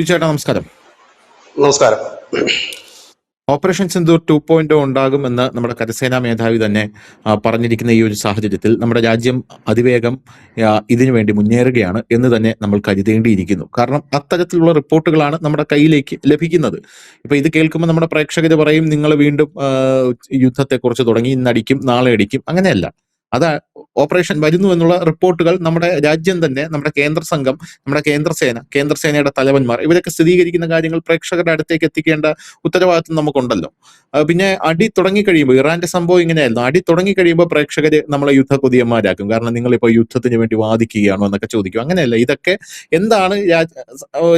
ചേട്ടാ നമസ്കാരം. നമസ്കാരം. ഓപ്പറേഷൻ സിന്ദൂർ 2.0 ഉണ്ടാകുമെന്ന് നമ്മുടെ കരസേനാ മേധാവി തന്നെ പറഞ്ഞിരിക്കുന്ന ഈ ഒരു സാഹചര്യത്തിൽ നമ്മുടെ രാജ്യം അതിവേഗം ഇതിനു വേണ്ടി മുന്നേറുകയാണ് എന്ന് തന്നെ നമ്മൾ കരുതേണ്ടിയിരിക്കുന്നു. കാരണം അത്തരത്തിലുള്ള റിപ്പോർട്ടുകളാണ് നമ്മുടെ കയ്യിലേക്ക് ലഭിക്കുന്നത്. ഇപ്പൊ ഇത് കേൾക്കുമ്പോൾ നമ്മുടെ പ്രേക്ഷകർ പറയും, നിങ്ങൾ വീണ്ടും യുദ്ധത്തെക്കുറിച്ച് തുടങ്ങി, ഇന്നടിക്കും നാളെ അടിക്കും. അങ്ങനെയല്ല. അത് ഓപ്പറേഷൻ വരുന്നു എന്നുള്ള റിപ്പോർട്ടുകൾ നമ്മുടെ രാജ്യം തന്നെ, നമ്മുടെ കേന്ദ്ര സംഘം, നമ്മുടെ കേന്ദ്രസേനയുടെ തലവന്മാർ ഇവരൊക്കെ സ്ഥിരീകരിക്കുന്ന കാര്യങ്ങൾ പ്രേക്ഷകരുടെ അടുത്തേക്ക് എത്തിക്കേണ്ട ഉത്തരവാദിത്വം നമുക്കുണ്ടല്ലോ. പിന്നെ അടി തുടങ്ങിക്കഴിയുമ്പോൾ, ഇറാന്റെ സംഭവം ഇങ്ങനെയായിരുന്നു, അടി തുടങ്ങിക്കഴിയുമ്പോൾ പ്രേക്ഷകര് നമ്മളെ യുദ്ധകൊതിയന്മാരാക്കും. കാരണം നിങ്ങളിപ്പോ യുദ്ധത്തിന് വേണ്ടി വാദിക്കുകയാണോ എന്നൊക്കെ ചോദിക്കും. അങ്ങനെയല്ല, ഇതൊക്കെ എന്താണ്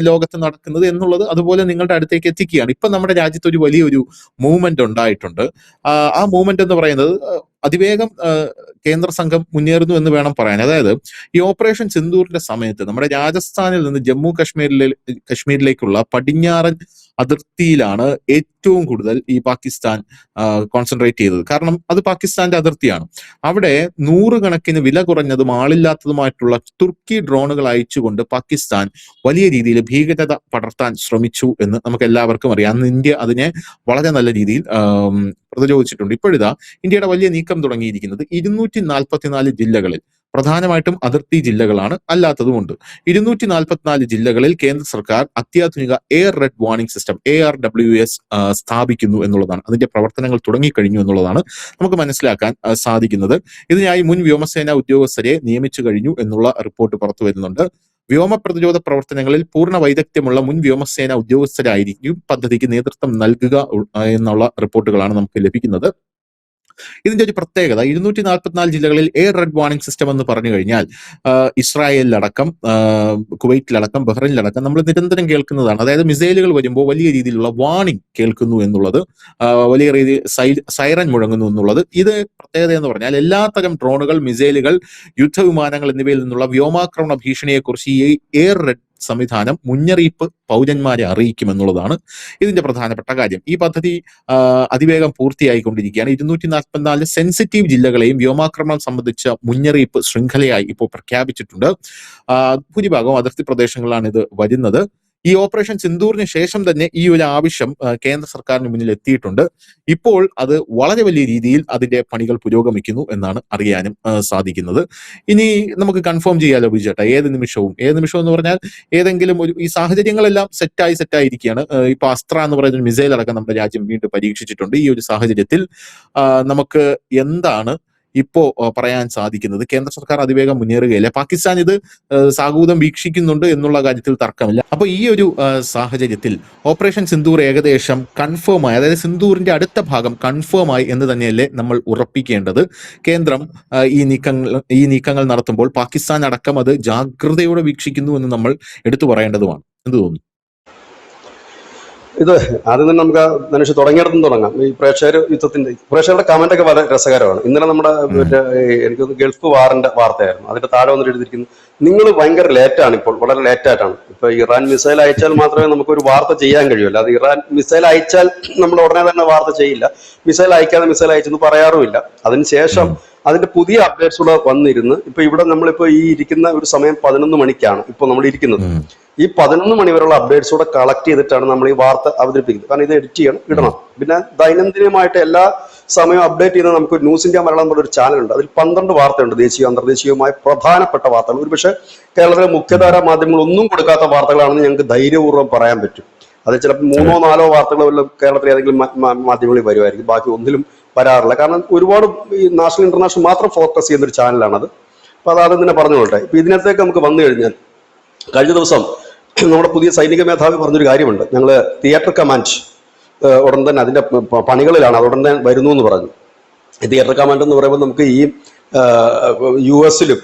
ലോകത്ത് നടക്കുന്നത് എന്നുള്ളത് അതുപോലെ നിങ്ങളുടെ അടുത്തേക്ക് എത്തിക്കുകയാണ്. ഇപ്പൊ നമ്മുടെ രാജ്യത്ത് ഒരു വലിയൊരു മൂവ്മെന്റ് ഉണ്ടായിട്ടുണ്ട്. ആ മൂവ്മെന്റ് എന്ന് പറയുന്നത് അതിവേഗം കേന്ദ്ര സംഘം മുന്നേറുന്നു എന്ന് വേണം പറയാൻ. അതായത് ഈ ഓപ്പറേഷൻ സിന്ദൂറിന്റെ സമയത്ത് നമ്മുടെ രാജസ്ഥാനിൽ നിന്ന് ജമ്മു കശ്മീരിലേക്കുള്ള പടിഞ്ഞാറൻ അതിർത്തിയിലാണ് ഏറ്റവും കൂടുതൽ ഈ പാകിസ്ഥാൻ കോൺസെൻട്രേറ്റ് ചെയ്തത്. കാരണം അത് പാകിസ്ഥാന്റെ അതിർത്തിയാണ്. അവിടെ നൂറുകണക്കിന് വില കുറഞ്ഞതും ആളില്ലാത്തതുമായിട്ടുള്ള തുർക്കി ഡ്രോണുകൾ അയച്ചുകൊണ്ട് പാകിസ്ഥാൻ വലിയ രീതിയിൽ ഭീകരത പടർത്താൻ ശ്രമിച്ചു എന്ന് നമുക്ക് എല്ലാവർക്കും അറിയാം. അന്ന് ഇന്ത്യ അതിനെ വളരെ നല്ല രീതിയിൽ പ്രതിരോധിച്ചിട്ടുണ്ട്. ഇപ്പോഴിതാ ഇന്ത്യയുടെ വലിയ നീക്കം തുടങ്ങിയിരിക്കുന്നത് 244 ജില്ലകളിൽ, പ്രധാനമായിട്ടും അതിർത്തി ജില്ലകളാണ്, അല്ലാത്തതുമുണ്ട്. 244 ജില്ലകളിൽ കേന്ദ്ര സർക്കാർ അത്യാധുനിക air red warning system ARWS സ്ഥാപിക്കുന്നു എന്നുള്ളതാണ്. അതിന്റെ പ്രവർത്തനങ്ങൾ തുടങ്ങിക്കഴിഞ്ഞു എന്നുള്ളതാണ് നമുക്ക് മനസ്സിലാക്കാൻ സാധിക്കുന്നത്. ഇതിനായി മുൻ വ്യോമസേന ഉദ്യോഗസ്ഥരെ നിയമിച്ചു കഴിഞ്ഞു എന്നുള്ള റിപ്പോർട്ട് പുറത്തു വരുന്നുണ്ട്. വ്യോമ പ്രതിരോധ പ്രവർത്തനങ്ങളിൽ പൂർണ്ണ വൈദഗ്ധ്യമുള്ള മുൻ വ്യോമസേന ഉദ്യോഗസ്ഥരായിരിക്കും പദ്ധതിക്ക് നേതൃത്വം നൽകുക എന്നുള്ള റിപ്പോർട്ടുകളാണ് നമുക്ക് ലഭിക്കുന്നത്. ഇതിന്റെ ഒരു പ്രത്യേകത, 244 ജില്ലകളിൽ എയർ റെഡ് വാർണിംഗ് സിസ്റ്റം എന്ന് പറഞ്ഞു കഴിഞ്ഞാൽ ഇസ്രായേലിലടക്കം, കുവൈറ്റിലടക്കം, ബഹ്റൈനിലടക്കം നമ്മൾ നിരന്തരം കേൾക്കുന്നതാണ്. അതായത് മിസൈലുകൾ വരുമ്പോൾ വലിയ രീതിയിലുള്ള വാർണിംഗ് കേൾക്കുന്നു എന്നുള്ളത്, വലിയ രീതിയിൽ സൈറൻ മുഴങ്ങുന്നു എന്നുള്ളത്. ഇത് പ്രത്യേകത എന്ന് പറഞ്ഞാൽ എല്ലാത്തരം ഡ്രോണുകൾ, മിസൈലുകൾ, യുദ്ധവിമാനങ്ങൾ എന്നിവയിൽ നിന്നുള്ള വ്യോമാക്രമണ ഭീഷണിയെക്കുറിച്ച് ഈ എയർ റെഡ് സംവിധാനം മുന്നറിയിപ്പ് പൗരന്മാരെ അറിയിക്കുമെന്നുള്ളതാണ് ഇതിന്റെ പ്രധാനപ്പെട്ട കാര്യം. ഈ പദ്ധതി അതിവേഗം പൂർത്തിയായിക്കൊണ്ടിരിക്കുകയാണ്. 244 സെൻസിറ്റീവ് ജില്ലകളെയും വ്യോമാക്രമണം സംബന്ധിച്ച മുന്നറിയിപ്പ് ശൃംഖലയായി ഇപ്പോൾ പ്രഖ്യാപിച്ചിട്ടുണ്ട്. ഭൂരിഭാഗവും അതിർത്തി പ്രദേശങ്ങളിലാണ് ഇത് വരുന്നത്. ഈ ഓപ്പറേഷൻ സിന്ദൂറിന് ശേഷം തന്നെ ഈ ഒരു ആവശ്യം കേന്ദ്ര സർക്കാരിന് മുന്നിൽ എത്തിയിട്ടുണ്ട്. ഇപ്പോൾ അത് വളരെ വലിയ രീതിയിൽ അതിന്റെ പണികൾ പുരോഗമിക്കുന്നു എന്നാണ് അറിയാനും സാധിക്കുന്നത്. ഇനി നമുക്ക് കൺഫേം ചെയ്യാലോ ബിജേട്ടാ, ഏത് നിമിഷവും എന്ന് പറഞ്ഞാൽ ഏതെങ്കിലും ഒരു, ഈ സാഹചര്യങ്ങളെല്ലാം സെറ്റായിരിക്കുകയാണ്. ഇപ്പൊ അസ്ത്ര എന്ന് പറയുന്ന മിസൈൽ അടക്കം നമ്മുടെ രാജ്യം വീണ്ടും പരീക്ഷിച്ചിട്ടുണ്ട്. ഈ ഒരു സാഹചര്യത്തിൽ നമുക്ക് എന്താണ് ഇപ്പോ പറയാൻ സാധിക്കുന്നത്? കേന്ദ്ര സർക്കാർ അതിവേഗം മുന്നേറുകയില്ല, പാകിസ്ഥാൻ ഇത് സാഗൂതം വീക്ഷിക്കുന്നുണ്ട് എന്നുള്ള കാര്യത്തിൽ തർക്കമില്ല. അപ്പൊ ഈ ഒരു സാഹചര്യത്തിൽ ഓപ്പറേഷൻ സിന്ദൂർ ഏകദേശം കൺഫേമായി, അതായത് സിന്ദൂറിന്റെ അടുത്ത ഭാഗം കൺഫേമായി എന്ന് തന്നെയല്ലേ നമ്മൾ ഉറപ്പിക്കേണ്ടത്? കേന്ദ്രം ഈ നീക്കങ്ങൾ നടത്തുമ്പോൾ പാകിസ്ഥാൻ അടക്കം അത് ജാഗ്രതയോടെ വീക്ഷിക്കുന്നു എന്ന് നമ്മൾ എടുത്തു പറയേണ്ടതുമാണ്. എന്ത് തോന്നുന്നു? ഇത് ആദ്യം തന്നെ നമുക്ക് മനുഷ്യ തുടങ്ങിയിടത്തും തുടങ്ങാം. ഈ പ്രേക്ഷകരുടെ കമന്റ് ഒക്കെ വളരെ രസകരമാണ്. ഇന്നലെ നമ്മുടെ എനിക്കൊന്ന് ഗൾഫ് വാറിന്റെ വാർത്തയായിരുന്നു. അതിന്റെ താഴെ വന്നിട്ട് എഴുതിയിരിക്കുന്നു, നിങ്ങൾ ഭയങ്കര ലേറ്റാണ്, ഇപ്പോൾ വളരെ ലേറ്റായിട്ടാണ്. ഇപ്പൊ ഇറാൻ മിസൈൽ അയച്ചാൽ മാത്രമേ നമുക്കൊരു വാർത്ത ചെയ്യാൻ കഴിയുള്ളൂ. അത് ഇറാൻ മിസൈൽ അയച്ചാൽ നമ്മൾ ഉടനെ തന്നെ വാർത്ത ചെയ്യില്ല. മിസൈൽ അയച്ചെന്ന് പറയാറുമില്ല. അതിനുശേഷം അതിന്റെ പുതിയ അപ്ഡേറ്റ്സ് കൂടെ വന്നിരുന്ന് ഇപ്പൊ ഇവിടെ നമ്മളിപ്പോ ഈ ഇരിക്കുന്ന ഒരു സമയം 11 മണിക്കാണ് ഇപ്പൊ നമ്മൾ ഇരിക്കുന്നത്. ഈ 11 മണി വരെയുള്ള അപ്ഡേറ്റ്സ് കൂടെ കളക്ട് ചെയ്തിട്ടാണ് നമ്മൾ ഈ വാർത്ത അവതരിപ്പിക്കുന്നത്. കാരണം ഇത് എഡിറ്റ് ചെയ്യണം, ഇടണം. പിന്നെ ദൈനംദിനമായിട്ട് എല്ലാ സമയവും അപ്ഡേറ്റ് ചെയ്യുന്ന നമുക്ക് ന്യൂസ് ഇന്ത്യ മലയാളം എന്നുള്ള ഒരു ചാനലുണ്ട്. അതിൽ 12 വാർത്തയുണ്ട്, ദേശീയ അന്തർദേശീയവുമായ പ്രധാനപ്പെട്ട വാർത്തകൾ. ഒരുപക്ഷെ കേരളത്തിലെ മുഖ്യധാര മാധ്യമങ്ങൾ ഒന്നും കൊടുക്കാത്ത വാർത്തകളാണെന്ന് ഞങ്ങൾക്ക് ധൈര്യപൂർവ്വം പറയാൻ പറ്റും. അത് ചിലപ്പോൾ 3-4 വാർത്തകൾ കേരളത്തിലെ ഏതെങ്കിലും മാധ്യമങ്ങളിൽ വരുമായിരിക്കും, ബാക്കി ഒന്നിലും വരാറില്ല. കാരണം ഒരുപാട് ഈ നാഷണൽ ഇന്റർനാഷണൽ മാത്രം ഫോക്കസ് ചെയ്യുന്ന ഒരു ചാനലാണത്. അപ്പൊ അതാദ്യം തന്നെ പറഞ്ഞുകൊള്ളട്ടെ. ഇപ്പൊ ഇതിനകത്തേക്ക് നമുക്ക് വന്നു കഴിഞ്ഞാൽ, കഴിഞ്ഞ ദിവസം നമ്മുടെ പുതിയ സൈനിക മേധാവി പറഞ്ഞൊരു കാര്യമുണ്ട്. ഞങ്ങള് തിയേറ്റർ കമാൻഡ് ഉടൻ തന്നെ അതിന്റെ പണികളിലാണ്, അത് ഉടൻ തന്നെ വരുന്നു എന്ന് പറഞ്ഞു. തിയേറ്റർ കമാൻഡ് എന്ന് പറയുമ്പോൾ നമുക്ക് ഈ US-ലും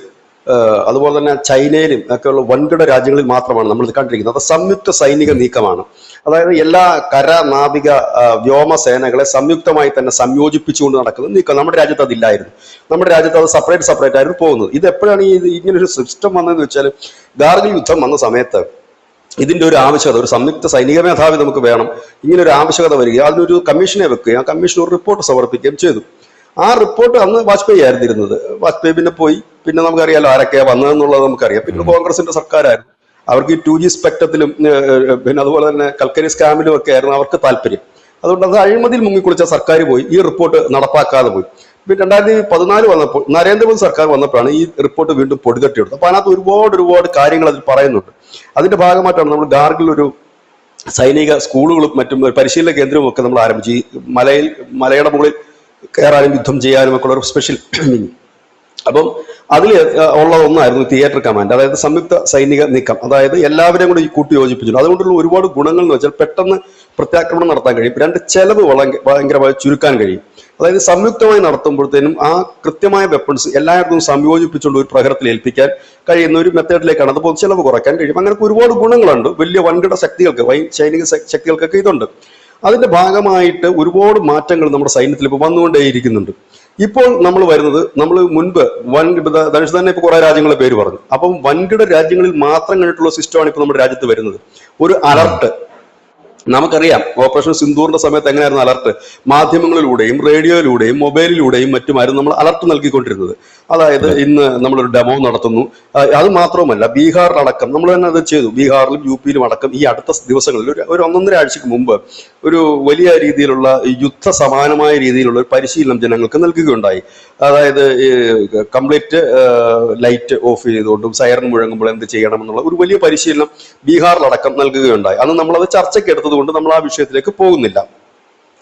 അതുപോലെ തന്നെ ചൈനയിലും ഒക്കെയുള്ള വൻകിട രാജ്യങ്ങളിൽ മാത്രമാണ് നമ്മൾ ഇത് കണ്ടിരിക്കുന്നത്. അത് സംയുക്ത സൈനിക നീക്കമാണ്. അതായത് എല്ലാ കര, നാവിക, വ്യോമസേനകളെ സംയുക്തമായി തന്നെ സംയോജിപ്പിച്ചുകൊണ്ട് നടക്കുന്ന നീക്കം. നമ്മുടെ രാജ്യത്ത് അതില്ലായിരുന്നു. നമ്മുടെ രാജ്യത്ത് അത് സെപ്പറേറ്റ് ആയിരുന്നു പോകുന്നത്. ഇത് എപ്പോഴാണ് ഇങ്ങനൊരു സിസ്റ്റം വന്നതെന്ന് വെച്ചാൽ, ഗാർഗിൽ യുദ്ധം വന്ന സമയത്ത് ഇതിന്റെ ഒരു ആവശ്യകത, ഒരു സംയുക്ത സൈനിക മേധാവി നമുക്ക് വേണം, ഇങ്ങനെ ഒരു ആവശ്യകത വരിക, അതിനൊരു കമ്മീഷനെ വെക്കുകയും ആ കമ്മീഷൻ ഒരു റിപ്പോർട്ട് സമർപ്പിക്കുകയും ചെയ്തു. ആ റിപ്പോർട്ട് അന്ന് വാജ്പേയി ആയിരുന്നിരുന്നത്. വാജ്പേയി പിന്നെ പോയി. പിന്നെ നമുക്കറിയാലോ ആരൊക്കെയാ വന്നതെന്നുള്ളത് നമുക്കറിയാം. പിന്നെ കോൺഗ്രസിന്റെ സർക്കാരായിരുന്നു. അവർക്ക് ഈ 2G സ്പെക്ട്രത്തിലും പിന്നെ അതുപോലെ തന്നെ കൽക്കരി സ്കാമിലും ഒക്കെ ആയിരുന്നു അവർക്ക് താല്പര്യം. അതുകൊണ്ട് അത് അഴിമതിയിൽ മുങ്ങിക്കുളിച്ച സർക്കാർ പോയി ഈ റിപ്പോർട്ട് നടപ്പാക്കാതെ പോയി. പിന്നെ 2014 വന്നപ്പോൾ നരേന്ദ്രമോദി സർക്കാർ വന്നപ്പോഴാണ് ഈ റിപ്പോർട്ട് വീണ്ടും പൊടിതട്ടിയെടുത്തത്. അപ്പൊ അതിനകത്ത് ഒരുപാട് കാര്യങ്ങൾ അതിൽ പറയുന്നുണ്ട്. അതിന്റെ ഭാഗമായിട്ടാണ് നമ്മൾ ഗാർഗിൽ ഒരു സൈനിക സ്കൂളുകളും മറ്റും പരിശീലന കേന്ദ്രവും ഒക്കെ നമ്മൾ ആരംഭിച്ചു. ഈ മലയുടെ മുകളിൽ കയറാനും യുദ്ധം ചെയ്യാനും ഒക്കെ ഉള്ള ഒരു സ്പെഷ്യൽ അപ്പം അതിൽ ഉള്ള ഒന്നായിരുന്നു തിയേറ്റർ കമാൻഡ്, അതായത് സംയുക്ത സൈനിക നീക്കം. അതായത് എല്ലാവരെയും കൂടി കൂട്ടി യോജിപ്പിച്ചു. അതുകൊണ്ടുള്ള ഒരുപാട് ഗുണങ്ങൾ എന്ന് വെച്ചാൽ പെട്ടെന്ന് പ്രത്യാക്രമണം നടത്താൻ കഴിയും. രണ്ട്, ചെലവ് ഭയങ്കരമായി ചുരുക്കാൻ കഴിയും. അതായത് സംയുക്തമായി നടത്തുമ്പോഴത്തേനും ആ കൃത്യമായ വെപ്പൺസ് എല്ലായിടത്തും സംയോജിപ്പിച്ചുകൊണ്ട് ഒരു പ്രഹരത്തിൽ ഏൽപ്പിക്കാൻ കഴിയുന്ന ഒരു മെത്തേഡിലേക്കാണ്. അതുപോലെ ചെലവ് കുറയ്ക്കാൻ കഴിയും. അങ്ങനെ ഒരുപാട് ഗുണങ്ങളുണ്ട്. വലിയ വൻകിട ശക്തികൾക്ക്, സൈനിക ശക്തികൾക്കൊക്കെ ഇതുണ്ട്. അതിന്റെ ഭാഗമായിട്ട് ഒരുപാട് മാറ്റങ്ങൾ നമ്മുടെ സൈന്യത്തിൽ ഇപ്പോൾ വന്നുകൊണ്ടേയിരിക്കുന്നുണ്ട്. ഇപ്പോൾ നമ്മൾ വരുന്നത്, നമ്മൾ മുൻപ് ധനുഷ് തന്നെ ഇപ്പൊ കുറെ രാജ്യങ്ങളുടെ പേര് പറഞ്ഞു. അപ്പം വൻകിട രാജ്യങ്ങളിൽ മാത്രം കണ്ടിട്ടുള്ള സിസ്റ്റമാണ് ഇപ്പൊ നമ്മുടെ രാജ്യത്ത് വരുന്നത്. ഒരു അലർട്ട് നമുക്കറിയാം. ഓപ്പറേഷൻ സിന്ദൂറിന്റെ സമയത്ത് എങ്ങനെയായിരുന്നു അലർട്ട്? മാധ്യമങ്ങളിലൂടെയും റേഡിയോയിലൂടെയും മൊബൈലിലൂടെയും മറ്റുമായിരുന്നു നമ്മൾ അലർട്ട് നൽകിക്കൊണ്ടിരുന്നത്. അതായത് ഇന്ന് നമ്മളൊരു ഡെമോ നടത്തുന്നു. അത് മാത്രവുമല്ല, ബീഹാറിലടക്കം നമ്മൾ തന്നെ അത് ചെയ്തു. ബീഹാറിലും UP-യിലും അടക്കം ഈ അടുത്ത ദിവസങ്ങളിൽ ഒരു 1.5 ആഴ്ചക്ക് മുമ്പ് ഒരു വലിയ രീതിയിലുള്ള യുദ്ധ സമാനമായ രീതിയിലുള്ള ഒരു പരിശീലനം ജനങ്ങൾക്ക് നൽകുകയുണ്ടായി. അതായത് കംപ്ലീറ്റ് ലൈറ്റ് ഓഫ് ചെയ്തുകൊണ്ടും സൈറൺ മുഴങ്ങുമ്പോൾ എന്ത് ചെയ്യണമെന്നുള്ള ഒരു വലിയ പരിശീലനം ബീഹാറിലടക്കം നൽകുകയുണ്ടായി. അന്ന് നമ്മളത് ചർച്ചയ്ക്ക് എടുത്തത് കൊണ്ട് നമ്മൾ ആ വിഷയത്തിലേക്ക് പോകുന്നില്ല.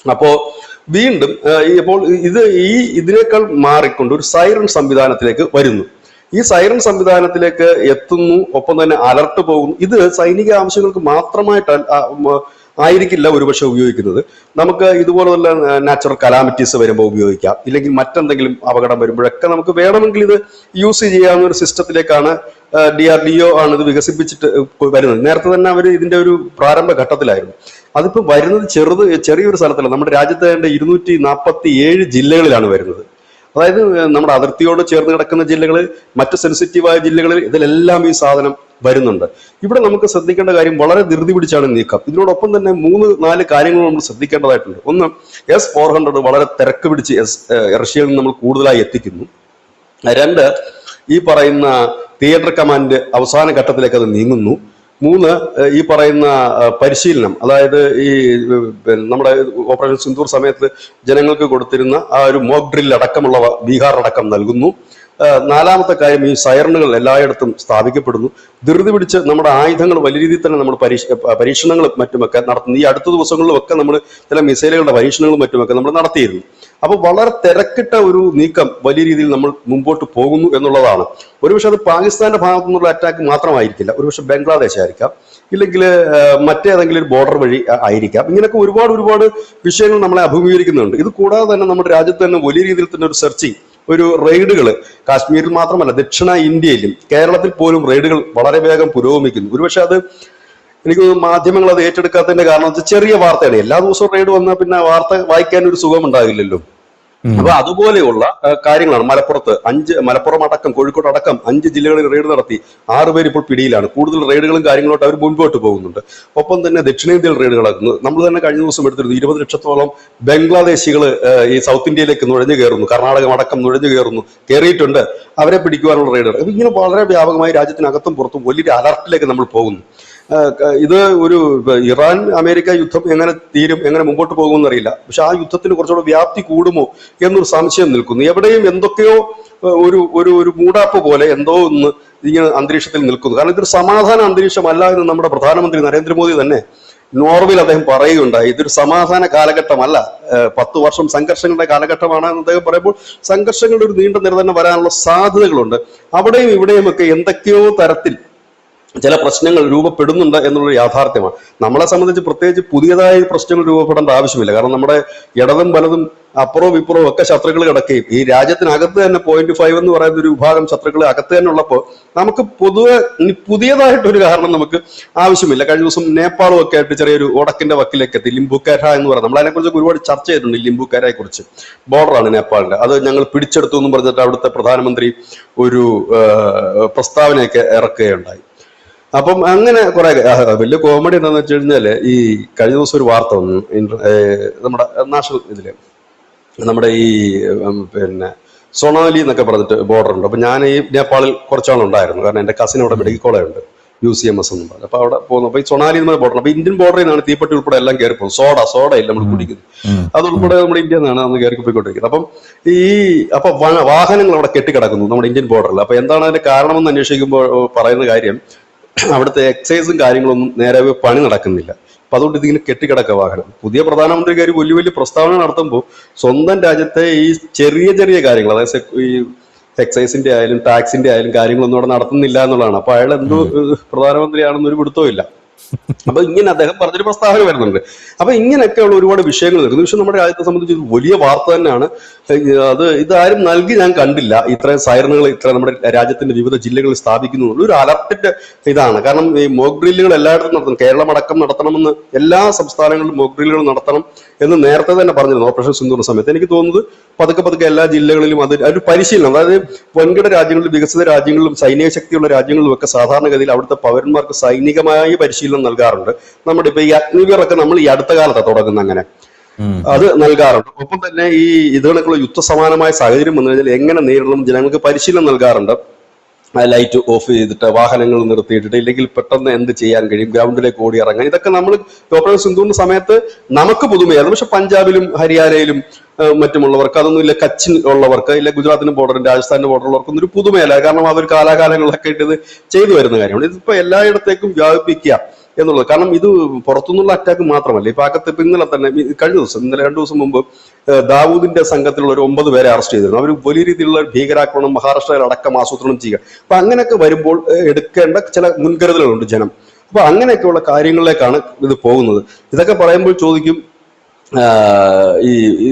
അപ്പോ വീണ്ടും ഇപ്പോൾ ഇതിനേക്കാൾ മാറിക്കൊണ്ട് ഒരു സൈറൺ സംവിധാനത്തിലേക്ക് വരുന്നു. ഈ സൈറൺ സംവിധാനത്തിലേക്ക് എത്തുന്നു, ഒപ്പം തന്നെ അലർട്ട് പോകുന്നു. ഇത് സൈനിക ആവശ്യങ്ങൾക്ക് മാത്രമായിട്ട് ആയിരിക്കില്ല ഒരുപക്ഷെ ഉപയോഗിക്കുന്നത്. നമുക്ക് ഇതുപോലുള്ള നാച്ചുറൽ കലാമിറ്റീസ് വരുമ്പോൾ ഉപയോഗിക്കാം, ഇല്ലെങ്കിൽ മറ്റെന്തെങ്കിലും അപകടം വരുമ്പോഴൊക്കെ നമുക്ക് വേണമെങ്കിൽ ഇത് യൂസ് ചെയ്യാവുന്ന ഒരു സിസ്റ്റത്തിലേക്കാണ് DRDO ആണ് ഇത് വികസിപ്പിച്ചിട്ട് വരുന്നത്. നേരത്തെ തന്നെ അവർ ഇതിന്റെ ഒരു പ്രാരംഭ ഘട്ടത്തിലായിരുന്നു. അതിപ്പോ വരുന്നത് ചെറിയൊരു സ്ഥലത്തല്ല. നമ്മുടെ രാജ്യത്തെ 247 ജില്ലകളിലാണ് വരുന്നത്. അതായത് നമ്മുടെ അതിർത്തിയോട് ചേർന്ന് കിടക്കുന്ന ജില്ലകൾ, മറ്റ് സെൻസിറ്റീവായ ജില്ലകളിൽ ഇതിലെല്ലാം ഈ സാധനം വരുന്നുണ്ട്. ഇവിടെ നമുക്ക് ശ്രദ്ധിക്കേണ്ട കാര്യം, വളരെ ധൃതി പിടിച്ചാണ് നീക്കം. ഇതിനോടൊപ്പം തന്നെ 3-4 കാര്യങ്ങൾ നമ്മൾ ശ്രദ്ധിക്കേണ്ടതായിട്ടുണ്ട്. ഒന്ന്, S-400 വളരെ തിരക്ക് പിടിച്ച് റഷ്യയിൽ നിന്ന് നമ്മൾ കൂടുതലായി എത്തിക്കുന്നു. 2, ഈ പറയുന്ന തിയേറ്റർ കമാൻഡ് അവസാന ഘട്ടത്തിലേക്ക് അത് നീങ്ങുന്നു. 3, ഈ പറയുന്ന പരിശീലനം, അതായത് ഈ നമ്മുടെ ഓപ്പറേഷൻ സിന്ദൂർ സമയത്ത് ജനങ്ങൾക്ക് കൊടുത്തിരുന്ന ആ ഒരു മോക്ക് ഡ്രിൽ അടക്കമുള്ളവ ബീഹാർ അടക്കം നൽകുന്നു. 4-മത്തെ കാര്യം, ഈ സൈറണുകൾ എല്ലായിടത്തും സ്ഥാപിക്കപ്പെടുന്നു. ധൃതി പിടിച്ച് നമ്മുടെ ആയുധങ്ങൾ വലിയ രീതിയിൽ തന്നെ നമ്മൾ പരീക്ഷണങ്ങളും മറ്റുമൊക്കെ നടത്തുന്നു. ഈ അടുത്ത ദിവസങ്ങളിലുമൊക്കെ നമ്മൾ ചില മിസൈലുകളുടെ പരീക്ഷണങ്ങളും മറ്റുമൊക്കെ നമ്മൾ നടത്തിയിരുന്നു. അപ്പോൾ വളരെ തിരക്കിട്ട ഒരു നീക്കം വലിയ രീതിയിൽ നമ്മൾ മുമ്പോട്ട് പോകുന്നു എന്നുള്ളതാണ്. ഒരുപക്ഷെ അത് പാകിസ്ഥാന്റെ ഭാഗത്തു നിന്നുള്ള അറ്റാക്ക് മാത്രമായിരിക്കില്ല, ഒരുപക്ഷെ ബംഗ്ലാദേശ് ആയിരിക്കാം, ഇല്ലെങ്കിൽ മറ്റേതെങ്കിലും ഒരു ബോർഡർ വഴി ആയിരിക്കാം. ഇങ്ങനെയൊക്കെ ഒരുപാട് വിഷയങ്ങൾ നമ്മളെ അഭിമുഖീകരിക്കുന്നുണ്ട്. ഇത് കൂടാതെ തന്നെ നമ്മുടെ രാജ്യത്ത് തന്നെ വലിയ രീതിയിൽ തന്നെ ഒരു സെർച്ചിങ്, ഒരു റെയ്ഡുകൾ കാശ്മീരിൽ മാത്രമല്ല ദക്ഷിണ ഇന്ത്യയിലും കേരളത്തിൽ പോലും റെയ്ഡുകൾ വളരെ വേഗം പുരോഗമിക്കുന്നു. ഒരുപക്ഷെ അത് എനിക്ക് മാധ്യമങ്ങൾ അത് ഏറ്റെടുക്കാത്തതിന്റെ കാരണം വെച്ചാൽ ചെറിയ വാർത്തയാണ്. എല്ലാ ദിവസവും റെയ്ഡ് വന്നാൽ പിന്നെ വാർത്ത വായിക്കാൻ ഒരു സുഖം ഉണ്ടാകില്ലല്ലോ. അപ്പൊ അതുപോലെയുള്ള കാര്യങ്ങളാണ്. മലപ്പുറം അടക്കം കോഴിക്കോട് അടക്കം 5 ജില്ലകളിൽ റെയ്ഡ് നടത്തി 6 പേര് ഇപ്പോൾ പിടിയിലാണ്. കൂടുതൽ റെയ്ഡുകളും കാര്യങ്ങളോട്ട് അവർ മുൻപോട്ട് പോകുന്നുണ്ട്. ഒപ്പം തന്നെ ദക്ഷിണേന്ത്യയിൽ റെയ്ഡ് നടക്കുന്നു. നമ്മൾ തന്നെ കഴിഞ്ഞ ദിവസം എടുത്തിരുന്നു 20 ലക്ഷത്തോളം ബംഗ്ലാദേശികൾ ഈ സൗത്ത് ഇന്ത്യയിലേക്ക് നുഴഞ്ഞു കയറുന്നു, കർണാടകം അടക്കം നുഴഞ്ഞു കയറിയിട്ടുണ്ട്. അവരെ പിടിക്കുവാനുള്ള റെയ്ഡുകൾ. അപ്പൊ ഇങ്ങനെ വളരെ വ്യാപകമായി രാജ്യത്തിനകത്തും പുറത്തും വലിയൊരു അലർട്ടിലേക്ക് നമ്മൾ പോകുന്നു. ഇത് ഒരു ഇറാൻ അമേരിക്ക യുദ്ധം എങ്ങനെ തീരും, എങ്ങനെ മുമ്പോട്ട് പോകുമെന്ന് അറിയില്ല. പക്ഷെ ആ യുദ്ധത്തിന് കുറച്ചുകൂടെ വ്യാപ്തി കൂടുമോ എന്നൊരു സംശയം നിൽക്കുന്നു. എവിടെയും എന്തൊക്കെയോ ഒരു മൂടാപ്പ് പോലെ എന്തോ ഒന്ന് ഇങ്ങനെ അന്തരീക്ഷത്തിൽ നിൽക്കുന്നു. കാരണം ഇതൊരു സമാധാന അന്തരീക്ഷമല്ല എന്ന് നമ്മുടെ പ്രധാനമന്ത്രി നരേന്ദ്രമോദി തന്നെ നോർവേയിൽ അദ്ദേഹം പറയുകയുണ്ടായി. ഇതൊരു സമാധാന കാലഘട്ടമല്ല, 10 വർഷം സംഘർഷങ്ങളുടെ കാലഘട്ടമാണ് എന്ന് അദ്ദേഹം പറയുമ്പോൾ സംഘർഷങ്ങളുടെ ഒരു നീണ്ട നിര തന്നെ വരാനുള്ള സാധ്യതകളുണ്ട്. അവിടെയും ഇവിടെയും ഒക്കെ എന്തൊക്കെയോ തരത്തിൽ ചില പ്രശ്നങ്ങൾ രൂപപ്പെടുന്നുണ്ട് എന്നുള്ളൊരു യാഥാർത്ഥ്യമാണ്. നമ്മളെ സംബന്ധിച്ച് പ്രത്യേകിച്ച് പുതിയതായ പ്രശ്നങ്ങൾ രൂപപ്പെടേണ്ട ആവശ്യമില്ല. കാരണം നമ്മുടെ ഇടതും വലതും അപ്പുറവും ഇപ്പുറവും ഒക്കെ ശത്രുക്കൾ കിടക്കുകയും ഈ രാജ്യത്തിനകത്ത് തന്നെ 0.5 എന്ന് പറയുന്ന ഒരു വിഭാഗം ശത്രുക്കൾ അകത്ത് തന്നെ ഉള്ളപ്പോൾ നമുക്ക് പൊതുവെ പുതിയതായിട്ടൊരു കാരണം നമുക്ക് ആവശ്യമില്ല. കഴിഞ്ഞ ദിവസം നേപ്പാളും ഒക്കെ ആയിട്ട് ചെറിയൊരു ഉടക്കിന്റെ വക്കിലേക്ക് എത്തി. ലിംബുക്കാര എന്ന് പറയുന്നത് നമ്മൾ അതിനെക്കുറിച്ച് ഒരുപാട് ചർച്ച ചെയ്തിട്ടുണ്ട്. ലിംബുക്കാരയെ കുറിച്ച് ബോർഡറാണ് നേപ്പാളിന്റെ, അത് ഞങ്ങൾ പിടിച്ചെടുത്തു എന്നും പറഞ്ഞിട്ട് അവിടുത്തെ പ്രധാനമന്ത്രി ഒരു പ്രസ്താവനയൊക്കെ ഇറക്കുകയുണ്ടായി. അപ്പം അങ്ങനെ കുറെ വലിയ കോമഡി എന്താണെന്ന് വെച്ച് കഴിഞ്ഞാല്, ഈ കഴിഞ്ഞ ദിവസം ഒരു വാർത്ത വന്നു നമ്മുടെ നാഷണൽ ഇതില്, നമ്മുടെ ഈ പിന്നെ സൊണാലി എന്നൊക്കെ പറഞ്ഞിട്ട് ബോർഡർ ഉണ്ട്. അപ്പൊ ഞാൻ ഈ നേപ്പാളിൽ കുറച്ചാളുണ്ടായിരുന്നു. കാരണം എന്റെ കസിൻ അവിടെ മെഡിക്കൽ കോളേജ് ഉണ്ട്. UCMS എന്നും പറഞ്ഞു. അപ്പൊ അവിടെ പോകുന്നു. അപ്പൊ ഈ സൊണാലി നമ്മുടെ ബോർഡർ, അപ്പൊ ഇന്ത്യൻ ബോർഡറിൽ നിന്നാണ് തീപ്പെട്ടി ഉൾപ്പെടെ എല്ലാം കയറി പോകും. സോഡ ഇല്ല നമ്മൾ കുടിക്കുന്നത്, അതുൾപ്പെടെ നമ്മുടെ ഇന്ത്യയിൽ നിന്നാണ് അന്ന് കയറി പോയിക്കൊണ്ടിരിക്കുന്നത്. അപ്പം അപ്പൊ വാഹനങ്ങൾ അവിടെ കെട്ടിക്കിടക്കുന്നു നമ്മുടെ ഇന്ത്യൻ ബോർഡറിൽ. അപ്പൊ എന്താണ് അതിന്റെ കാരണമെന്ന് അന്വേഷിക്കുമ്പോൾ പറയുന്ന കാര്യം, അവിടുത്തെ എക്സൈസും കാര്യങ്ങളൊന്നും നേരെ പണി നടക്കുന്നില്ല. അപ്പൊ അതുകൊണ്ട് ഇതിങ്ങനെ കെട്ടിക്കിടക്കുക വാഹനം. പുതിയ പ്രധാനമന്ത്രി കാര്യം വലിയ വലിയ പ്രസ്താവന നടത്തുമ്പോൾ സ്വന്തം രാജ്യത്തെ ഈ ചെറിയ ചെറിയ കാര്യങ്ങൾ, അതായത് ഈ എക്സൈസിന്റെ ആയാലും ടാക്സിന്റെ ആയാലും കാര്യങ്ങളൊന്നും അവിടെ നടത്തുന്നില്ല എന്നുള്ളതാണ്. അപ്പൊ അയാൾ എന്തോ പ്രധാനമന്ത്രിയാണെന്ന് ഒരു പിടുത്തവും ഇല്ല. അപ്പൊ ഇങ്ങനെ അദ്ദേഹം പറഞ്ഞൊരു പ്രസ്താവന വരുന്നുണ്ട്. അപ്പൊ ഇങ്ങനെയൊക്കെയുള്ള ഒരുപാട് വിഷയങ്ങൾ നിൽക്കുന്നു. പക്ഷെ നമ്മുടെ രാജ്യത്തെ സംബന്ധിച്ച് വലിയ വാർത്ത തന്നെയാണ്. ഇതാരും നൽകി ഞാൻ കണ്ടില്ല. ഇത്രയും സൈറനുകൾ ഇത്ര നമ്മുടെ രാജ്യത്തിന്റെ വിവിധ ജില്ലകളിൽ സ്ഥാപിക്കുന്നു ഒരു അലർട്ടിന്റെ ഇതാണ്. കാരണം ഈ മോക്ക് ഡ്രില്ലുകൾ എല്ലായിടത്തും നടത്തണം, കേരളം അടക്കം നടത്തണമെന്ന്, എല്ലാ സംസ്ഥാനങ്ങളിലും മോക്ക് ഡ്രില്ലുകൾ നടത്തണം എന്ന് നേരത്തെ തന്നെ പറഞ്ഞിരുന്നു ഓപ്പറേഷൻ സിന്ദൂറിന്റെ സമയത്ത്. എനിക്ക് തോന്നുന്നത് പതുക്കെ എല്ലാ ജില്ലകളിലും ഒരു പരിശീലനം, അതായത് വൻകിട രാജ്യങ്ങളിലും വികസിത രാജ്യങ്ങളിലും സൈനിക ശക്തിയുള്ള രാജ്യങ്ങളിലും ഒക്കെ സാധാരണഗതിയിൽ അവിടുത്തെ പൗരന്മാർക്ക് സൈനികമായ പരിശീലനം നൽകാറുണ്ട്. നമ്മുടെ ഇപ്പൊ ഈ അഗ്നിവീർ ഒക്കെ നമ്മൾ ഈ അടുത്ത കാലത്താണ് തുടങ്ങുന്നത്, അങ്ങനെ അത് നൽകാറുണ്ട്. ഒപ്പം തന്നെ ഈ ഇതുകണക്കുള്ള യുദ്ധസമാനമായ സാഹചര്യം വന്നു കഴിഞ്ഞാൽ എങ്ങനെ നേരിടണം ജനങ്ങൾക്ക് പരിശീലനം നൽകാറുണ്ട്. ലൈറ്റ് ഓഫ് ചെയ്തിട്ട് വാഹനങ്ങൾ നിർത്തിയിട്ടിട്ട്, ഇല്ലെങ്കിൽ പെട്ടെന്ന് എന്ത് ചെയ്യാൻ കഴിയും, ഗ്രൗണ്ടിലേക്ക് ഓടി ഇറങ്ങാൻ, ഇതൊക്കെ നമ്മൾ ഓപ്പറേഷൻ സിന്ദൂറിന്റെ സമയത്ത് നമുക്ക് പുതുമയായിരുന്നു. പക്ഷെ പഞ്ചാബിലും ഹരിയാനയിലും മറ്റുമുള്ളവർക്ക് അതൊന്നും ഇല്ല. കച്ചിൽ ഉള്ളവർക്ക്, ഇല്ല ഗുജറാത്തിന്റെ ബോർഡറും രാജസ്ഥാന്റെ ബോർഡറുള്ളവർക്കൊന്നും ഒരു പുതുമയല്ല. കാരണം അവർ കാലാകാലങ്ങളിലൊക്കെ ആയിട്ട് ഇത് ചെയ്തു വരുന്ന കാര്യമാണ്. ഇതിപ്പോ എല്ലായിടത്തേക്കും വ്യാപിപ്പിക്കുക എന്നുള്ളത്. കാരണം ഇത് പുറത്തുനിന്നുള്ള അറ്റാക്ക് മാത്രമല്ല. ഇപ്പൊ അകത്ത് ഇന്നലെ തന്നെ ഇന്നലെ 2 ദിവസം മുമ്പ് ദാവൂദിന്റെ സംഘത്തിലുള്ള ഒരു 9 പേരെ അറസ്റ്റ് ചെയ്തിരുന്നു. അവർ വലിയ രീതിയിലുള്ള ഭീകരാക്രമണം മഹാരാഷ്ട്രയിൽ അടക്കം ആസൂത്രണം ചെയ്യുക. അപ്പൊ അങ്ങനെയൊക്കെ വരുമ്പോൾ എടുക്കേണ്ട ചില മുൻകരുതലുകളുണ്ട് ജനം. അപ്പൊ അങ്ങനെയൊക്കെയുള്ള കാര്യങ്ങളിലേക്കാണ് ഇത് പോകുന്നത്. ഇതൊക്കെ പറയുമ്പോൾ ചോദിക്കും,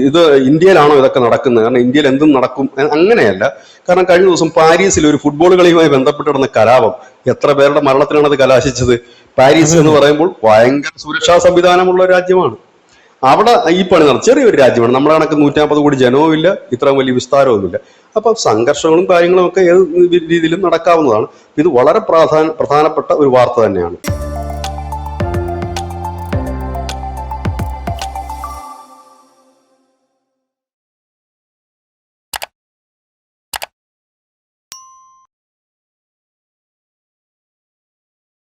ഇത് ഇന്ത്യയിലാണോ ഇതൊക്കെ നടക്കുന്നത്? കാരണം ഇന്ത്യയിൽ എന്തും നടക്കും അങ്ങനെയല്ല. കാരണം കഴിഞ്ഞ ദിവസം പാരീസിൽ ഒരു ഫുട്ബോൾ കളിയുമായി ബന്ധപ്പെട്ട് നടന്ന കലാപം, എത്ര പേരുടെ മരണത്തിനാണ് അത് കലാശിച്ചത്? പാരീസ് എന്ന് പറയുമ്പോൾ ഭയങ്കര സുരക്ഷാ സംവിധാനമുള്ള രാജ്യമാണ്. അവിടെ ഈ പണി നടത്തും. ചെറിയൊരു രാജ്യമാണ്. നമ്മുടെ കണക്ക് 150 കോടി ജനവും ഇല്ല, ഇത്രയും വലിയ വിസ്താരവുമില്ല. അപ്പൊ സംഘർഷങ്ങളും കാര്യങ്ങളും ഒക്കെ ഏത് രീതിയിലും നടക്കാവുന്നതാണ്. ഇത് വളരെ പ്രധാനപ്പെട്ട ഒരു വാർത്ത തന്നെയാണ്.